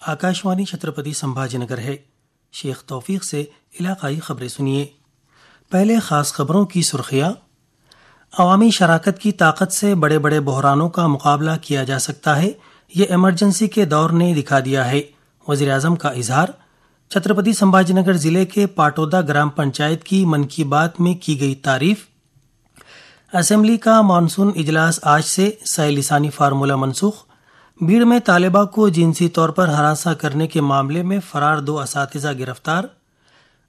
आकाशवाणी छत्रपति संभाजी नगर है। शेख तौफीक से इलाकाई खबरें सुनिए। पहले खास खबरों की सुर्खियां। अवामी शराकत की ताकत से बड़े बड़े बहरानों का मुकाबला किया जा सकता है, ये इमरजेंसी के दौर ने दिखा दिया है। वज़ीर आज़म का इजहार। छत्रपति संभाजीनगर जिले के पाटोदा ग्राम पंचायत की मन की बात में की गई तारीफ। असेंबली का मानसून इजलास आज से, सह लिसानी फार्मूला मनसूख। भीड़ में तालिबा को जिनसी तौर पर हरासा करने के मामले में फरार 2 असातिज़ा गिरफ्तार।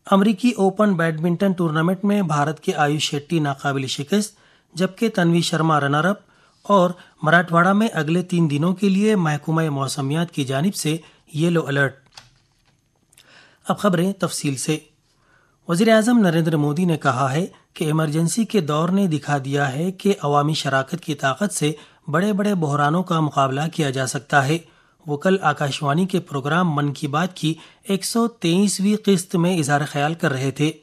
अमरीकी ओपन बैडमिंटन टूर्नामेंट में भारत के आयुष शेट्टी नाकाबिल शिकस्त, जबकि तन्वी शर्मा रनर अप। और मराठवाड़ा में अगले 3 दिनों के लिए महकमा मौसमियात की जानिब से येलो अलर्ट। अब खबरें तफसील से। वज़ीर आज़म नरेंद्र मोदी ने कहा है कि इमरजेंसी के दौर ने दिखा दिया है कि अवामी शराकत की ताकत से बड़े बड़े बहरानों का मुकाबला किया जा सकता है। वो कल आकाशवाणी के प्रोग्राम मन की बात की 123वीं किस्त में इजहार ख्याल कर रहे थे।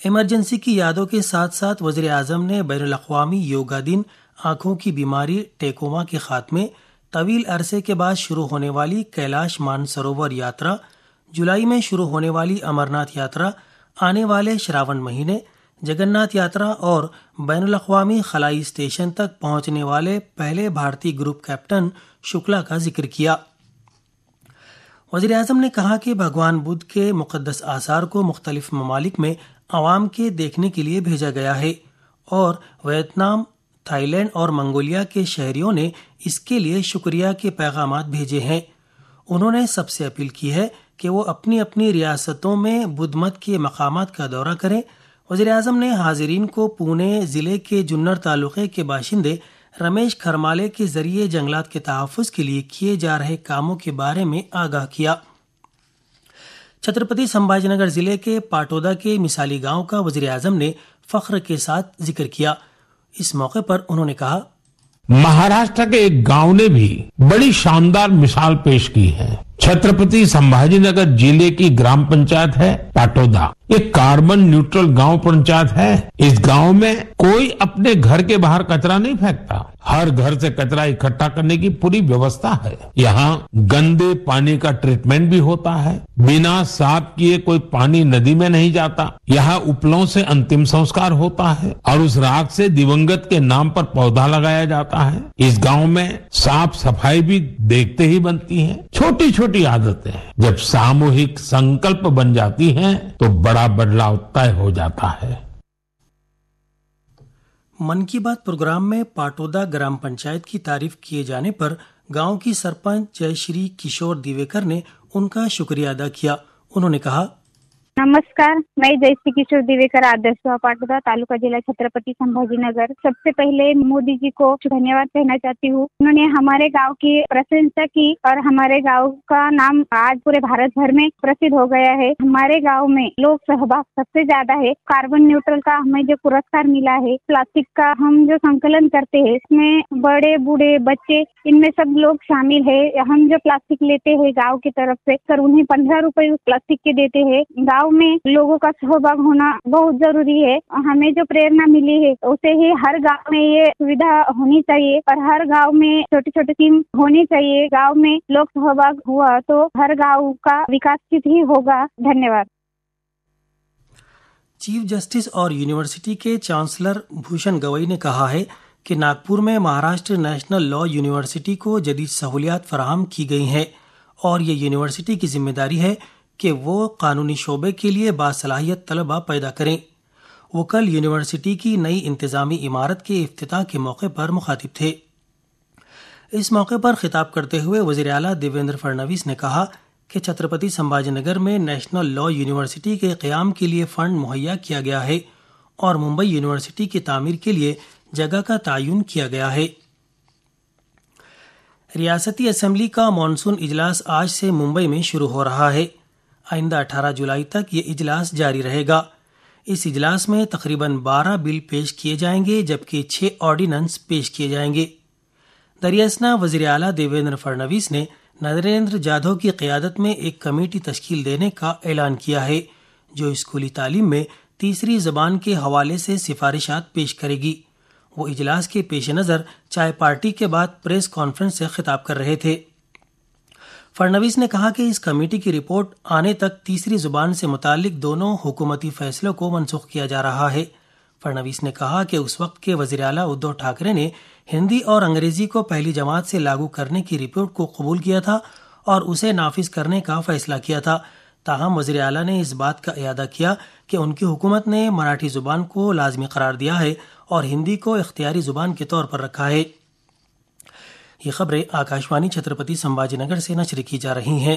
इमरजेंसी की यादों के साथ साथ वज़ीर आज़म ने बैनुल अक़वामी योगा दिन, आंखों की बीमारी टेकोमा के खात्मे, तवील अरसे के बाद शुरू होने वाली कैलाश मानसरोवर यात्रा, जुलाई में शुरू होने वाली अमरनाथ यात्रा, आने वाले श्रावण महीने जगन्नाथ यात्रा और बैनुल अक़वामी खलाई स्टेशन तक पहुंचने वाले पहले भारतीय ग्रुप कैप्टन शुक्ला का जिक्र किया। वज़ीर आज़म ने कहा कि भगवान बुद्ध के मुक़द्दस आसार को मुख्तलिफ ममालिक में आवाम के देखने के लिए भेजा गया है और वियतनाम, थाईलैंड और मंगोलिया के शहरियों ने इसके लिए शुक्रिया के पैगामात भेजे हैं। उन्होंने सबसे अपील की है कि वो अपनी अपनी रियासतों में बुद्ध मत के मकामात का दौरा करें। वज़ीर आज़म ने हाजिरीन को पुणे ज़िले के जुन्नर तालुक़े के बाशिंदे रमेश खरमाले के जरिए जंगलात के तहफ़्फ़ुज़ के लिए किए जा रहे कामों के बारे में आगाह किया। छत्रपति संभाजीनगर जिले के पाटोदा के मिसाली गांव का वज़ीर आज़म ने फ़ख्र के साथ जिक्र किया। इस मौके पर उन्होंने कहा, महाराष्ट्र के एक गांव ने भी बड़ी शानदार मिसाल पेश की है। छत्रपति संभाजीनगर जिले की ग्राम पंचायत है पाटोदा। ये कार्बन न्यूट्रल गांव पंचायत है। इस गांव में कोई अपने घर के बाहर कचरा नहीं फेंकता। हर घर से कचरा इकट्ठा करने की पूरी व्यवस्था है। यहाँ गंदे पानी का ट्रीटमेंट भी होता है। बिना साफ किए कोई पानी नदी में नहीं जाता। यहाँ उपलों से अंतिम संस्कार होता है और उस राख से दिवंगत के नाम पर पौधा लगाया जाता है। इस गांव में साफ सफाई भी देखते ही बनती है। छोटी छोटी आदतें जब सामूहिक संकल्प बन जाती हैं तो बड़ा बदलाव तय हो जाता है। मन की बात प्रोग्राम में पाटोदा ग्राम पंचायत की तारीफ किए जाने पर गांव की सरपंच जयश्री किशोर दिवेकर ने उनका शुक्रिया अदा किया। उन्होंने कहा, नमस्कार, मैं जयश्री किशोर दिवेकर, आदर्श पाटोदा, तालुका जिला छत्रपति संभाजीनगर। सबसे पहले मोदी जी को धन्यवाद कहना चाहती हूँ। उन्होंने हमारे गांव की प्रशंसा की और हमारे गांव का नाम आज पूरे भारत भर में प्रसिद्ध हो गया है। हमारे गांव में लोग सहभाग सबसे ज्यादा है। कार्बन न्यूट्रल का हमें जो पुरस्कार मिला है, प्लास्टिक का हम जो संकलन करते हैं, इसमें बड़े बूढ़े बच्चे इनमें सब लोग शामिल है। हम जो प्लास्टिक लेते हैं गाँव की तरफ से, सर उन्हें 15 रुपए उस प्लास्टिक के देते हैं। गाँव में लोगों का सहभाग होना बहुत जरूरी है। हमें जो प्रेरणा मिली है उसे ही हर गांव में ये सुविधा होनी चाहिए और हर गांव में छोटी छोटी टीम होनी चाहिए। गांव में लोग सहभाग हुआ तो हर गांव का विकासित ही होगा। धन्यवाद। चीफ जस्टिस और यूनिवर्सिटी के चांसलर भूषण गवई ने कहा है कि नागपुर में महाराष्ट्र नेशनल लॉ यूनिवर्सिटी को जदीद सहूलियात फराहम की गई हैं और ये यूनिवर्सिटी की जिम्मेदारी है कि वो कानूनी शोबे के लिए बासलाहियत तलबा पैदा करें। वो कल यूनिवर्सिटी की नई इंतजामी इमारत के इफ्तिताह के मौके पर मुखातिब थे। इस मौके पर खिताब करते हुए वज़ीर आला देवेंद्र फडणवीस ने कहा कि छत्रपति संभाजीनगर में नेशनल लॉ यूनिवर्सिटी के क़याम के लिए फंड मुहैया किया गया है और मुंबई यूनिवर्सिटी की तामीर के लिए जगह का तयन किया गया है। रियासती असेंबली का मानसून इजलास आज से मुंबई में शुरू हो रहा है। आइंदा 18 जुलाई तक ये इजलास जारी रहेगा। इस इजलास में तकरीबन 12 बिल पेश किए जाएंगे जबकि 6 ऑर्डिनेंस पेश किए जाएंगे। दरियासना वज़ीर आला देवेंद्र फडणवीस ने नरेंद्र जाधव की क़यादत में एक कमेटी तश्कील देने का ऐलान किया है जो स्कूली तालीम में तीसरी ज़बान के हवाले से सिफारिशात पेश करेगी। वो इजलास के पेश नज़र चाय पार्टी के बाद प्रेस कॉन्फ्रेंस से खिताब कर रहे थे। فڑنویس نے کہا کہ اس کمیٹی کی رپورٹ آنے تک تیسری زبان سے متعلق دونوں حکومتی فیصلوں کو منسوخ کیا جا رہا ہے۔ فڑنویس نے کہا کہ اس وقت کے وزیر اعلیٰ ادھو ٹھاکرے نے ہندی اور انگریزی کو پہلی جماعت سے لاگو کرنے کی رپورٹ کو قبول کیا تھا اور اسے نافذ کرنے کا فیصلہ کیا تھا، تاہم وزیر اعلیٰ نے اس بات کا اعادہ کیا کہ ان کی حکومت نے مراٹھی زبان کو لازمی قرار دیا ہے اور ہندی کو اختیاری زبان کے طور پر رکھا ہے۔ یہ خبریں آکاشوانی چھترپتی سمبھاجی نگر سے نشر کی جا رہی ہیں۔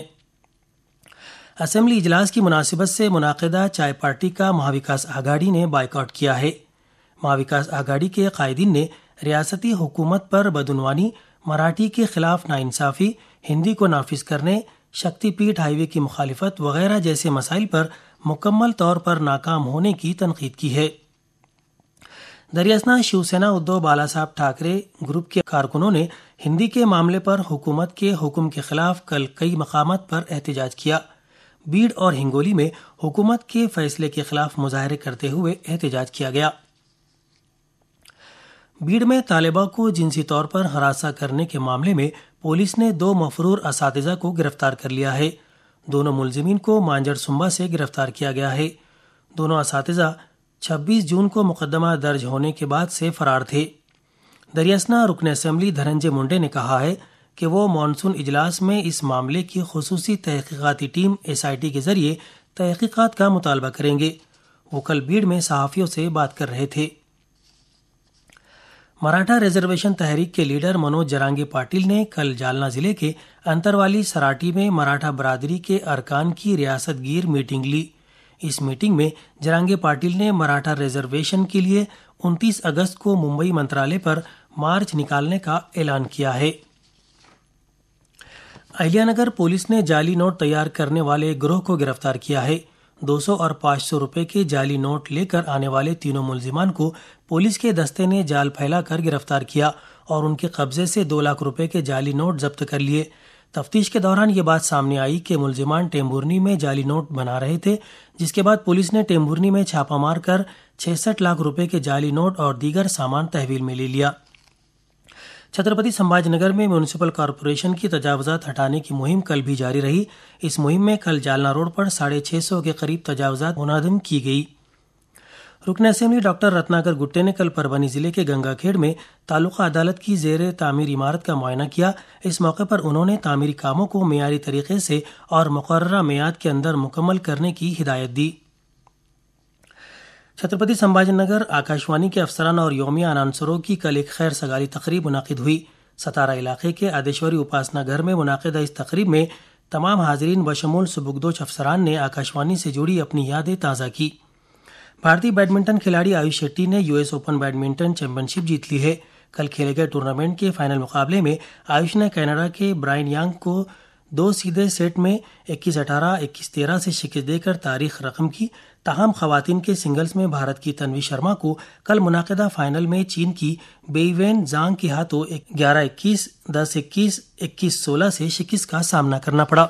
اسمبلی اجلاس کی مناسبت سے منعقدہ چائے پارٹی کا مہاوکاس آگھاڑی نے بائیکاٹ کیا ہے۔ مہاوکاس آگھاڑی کے قائدین نے ریاستی حکومت پر بدعنوانی، مراٹھی کے خلاف ناانصافی، ہندی کو نافذ کرنے، شکتی پیٹھ ہائی وے کی مخالفت وغیرہ جیسے مسائل پر مکمل طور پر ناکام ہونے کی تنقید کی ہے۔ دریاسنا شیو سینا ادھو بالا صاحب ٹھاکرے گروپ کے کارکنوں نے ہندی کے معاملے پر حکومت کے حکم کے خلاف کل کئی مقامات پر احتجاج کیا۔ بیڑ اور ہنگولی میں حکومت کے فیصلے کے خلاف مظاہرے کرتے ہوئے احتجاج کیا گیا۔ بیڑ میں طالبہ کو جنسی طور پر ہراساں کرنے کے معاملے میں پولیس نے 2 مفرور اساتذہ کو گرفتار کر لیا ہے۔ دونوں ملزمین کو مانجر سنبا سے گرفتار کیا گیا ہے۔ دونوں اساتذہ 26 جون کو مقدمہ درج ہونے کے بعد سے فرار تھے۔ دریاسنا رکن اسمبلی دھننجے منڈے نے کہا ہے کہ وہ مانسون اجلاس میں اس معاملے کی خصوصی تحقیقاتی ٹیم SIT کے ذریعے تحقیقات کا مطالبہ کریں گے۔ وہ کل بیڑ میں صحافیوں سے بات کر رہے تھے۔ مراٹھا ریزرویشن تحریک کے لیڈر منوج جرانگی پاٹل نے کل جالنا ضلع کے انتروالی سراٹی میں مراٹھا برادری کے ارکان کی ریاست گیر میٹنگ لی۔ اس میٹنگ میں جرانگی پاٹل نے مراٹھا ریزرویشن کے لیے 29 اگست کو ممبئی منترالیہ پر مارچ نکالنے کا اعلان کیا ہے۔ اہلیہ نگر پولیس نے جعلی نوٹ تیار کرنے والے گروہ کو گرفتار کیا ہے۔ 200 اور 500 روپے کے جعلی نوٹ لے کر آنے والے تینوں ملزمان کو پولیس کے دستے نے جال پھیلا کر گرفتار کیا اور ان کے قبضے سے 2 لاکھ روپے کے جعلی نوٹ ضبط کر لیے۔ تفتیش کے دوران یہ بات سامنے آئی کہ ملزمان ٹیمبورنی میں جعلی نوٹ بنا رہے تھے، جس کے بعد پولیس نے ٹیمبورنی میں چھاپہ مار کر 66 لاکھ روپے کے جعلی نوٹ اور دیگر سامان تحویل میں لے لیا۔ چھترپتی سمبھاجی نگر میں میونسپل کارپوریشن کی تجاوزات ہٹانے کی مہم کل بھی جاری رہی۔ اس مہم میں کل جالنا روڈ پر 650 کے قریب تجاوزات منہدم کی گئی۔ رکن اسمبلی ڈاکٹر رتناکر گٹے نے کل پربھنی ضلع کے گنگا کھیڑ میں تعلقہ عدالت کی زیر تعمیر عمارت کا معائنہ کیا۔ اس موقع پر انہوں نے تعمیری کاموں کو معیاری طریقے سے اور مقررہ میعاد کے اندر مکمل کرنے کی ہدایت دی۔ چھترپتی سمبھاجی نگر آکاشوانی کے افسران اور یومیہ اناؤنسروں کی کل ایک خیر سگالی تقریب منعقد ہوئی۔ ستارہ علاقے کے آدیشوری اپاسنا گھر میں منعقدہ اس تقریب میں تمام حاضرین بشمول سبکدوش افسران نے آکاشوانی سے جڑی اپنی یادیں تازہ کی۔ بھارتی بیڈمنٹن کھلاڑی آیوش شیٹی نے US اوپن بیڈمنٹن چیمپئن شپ جیت لی ہے۔ کل کھیلے گئے ٹورنامنٹ کے فائنل مقابلے میں آیوش نے کینیڈا کے برائن یانگ کو 2 سیدھے سیٹ میں 21-18، 21-13 سے شکست دے کر تاریخ رقم کی۔ تاہم خواتین کے سنگلز میں بھارت کی تنوی شرما کو کل منعقدہ فائنل میں چین کی بیئی وین زانگ کے ہاتھوں 11-21، 10-21، 21-16 سے شکست کا سامنا کرنا پڑا۔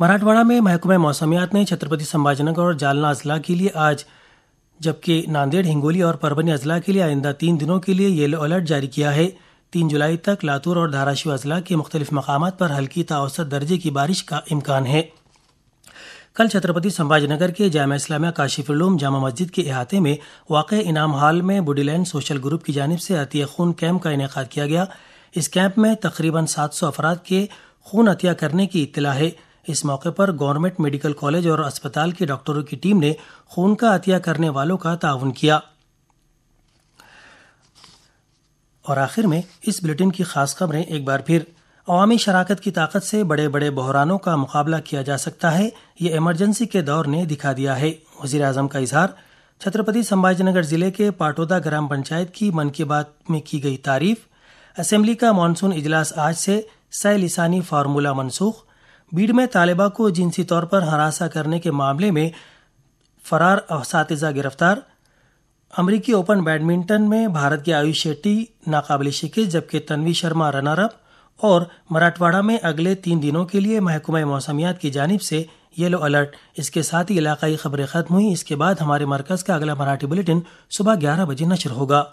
مراٹھواڑہ میں محکمہ موسمیات نے چھترپتی سمبھاجی نگر اور جالنا اضلاع کے لیے آج، جبکہ ناندیڑ، ہنگولی اور پربھنی اضلاع کے لیے آئندہ 3 دنوں کے لیے یلو الرٹ جاری کیا ہے۔ 3 جولائی تک لاتور اور دھاراشیو اضلاع کے مختلف مقامات پر ہلکی تا اوسط درجے کی بارش کا امکان ہے۔ کل چھترپتی سمبھاجی نگر کے جامعہ اسلامیہ کاشف العلوم جامع مسجد کے احاطے میں واقع انعام ہال میں بوڈی لینڈ سوشل گروپ کی جانب سے عطیہ خون کیمپ کا انعقاد کیا گیا۔ اس کیمپ میں تقریباً 700 افراد کے خون عطیہ کرنے کی اطلاع ہے۔ اس موقع پر گورنمنٹ میڈیکل کالج اور اسپتال کے ڈاکٹروں کی ٹیم نے خون کا عطیہ کرنے والوں کا تعاون کیا۔ اور آخر میں اس بلیٹن کی خاص خبریں ایک بار پھر۔ عوامی شراکت کی طاقت سے بڑے بڑے بحرانوں کا مقابلہ کیا جا سکتا ہے، یہ ایمرجنسی کے دور نے دکھا دیا ہے، وزیر اعظم کا اظہار۔ چھترپتی سمبھاجی نگر ضلع کے پاٹودا گرام پنچایت کی من کی بات میں کی گئی تعریف۔ اسمبلی کا مانسون اجلاس آج سے، 100 لسانی فارمولہ منسوخ۔ بیڑ میں طالبہ کو جنسی طور پر ہراساں کرنے کے معاملے میں فرار اساتذہ گرفتار۔ امریکی اوپن بیڈمنٹن میں بھارت کے آیوش شیٹی ناقابل شکست، جبکہ تنوی شرما رنر اپ۔ اور مراٹھواڑہ میں اگلے 3 دنوں کے لیے محکمہ موسمیات کی جانب سے یلو الرٹ۔ اس کے ساتھ ہی علاقائی خبریں ختم ہوئیں۔ اس کے بعد ہمارے مرکز کا اگلا مراٹھی بلیٹن صبح 11 بجے نشر ہوگا۔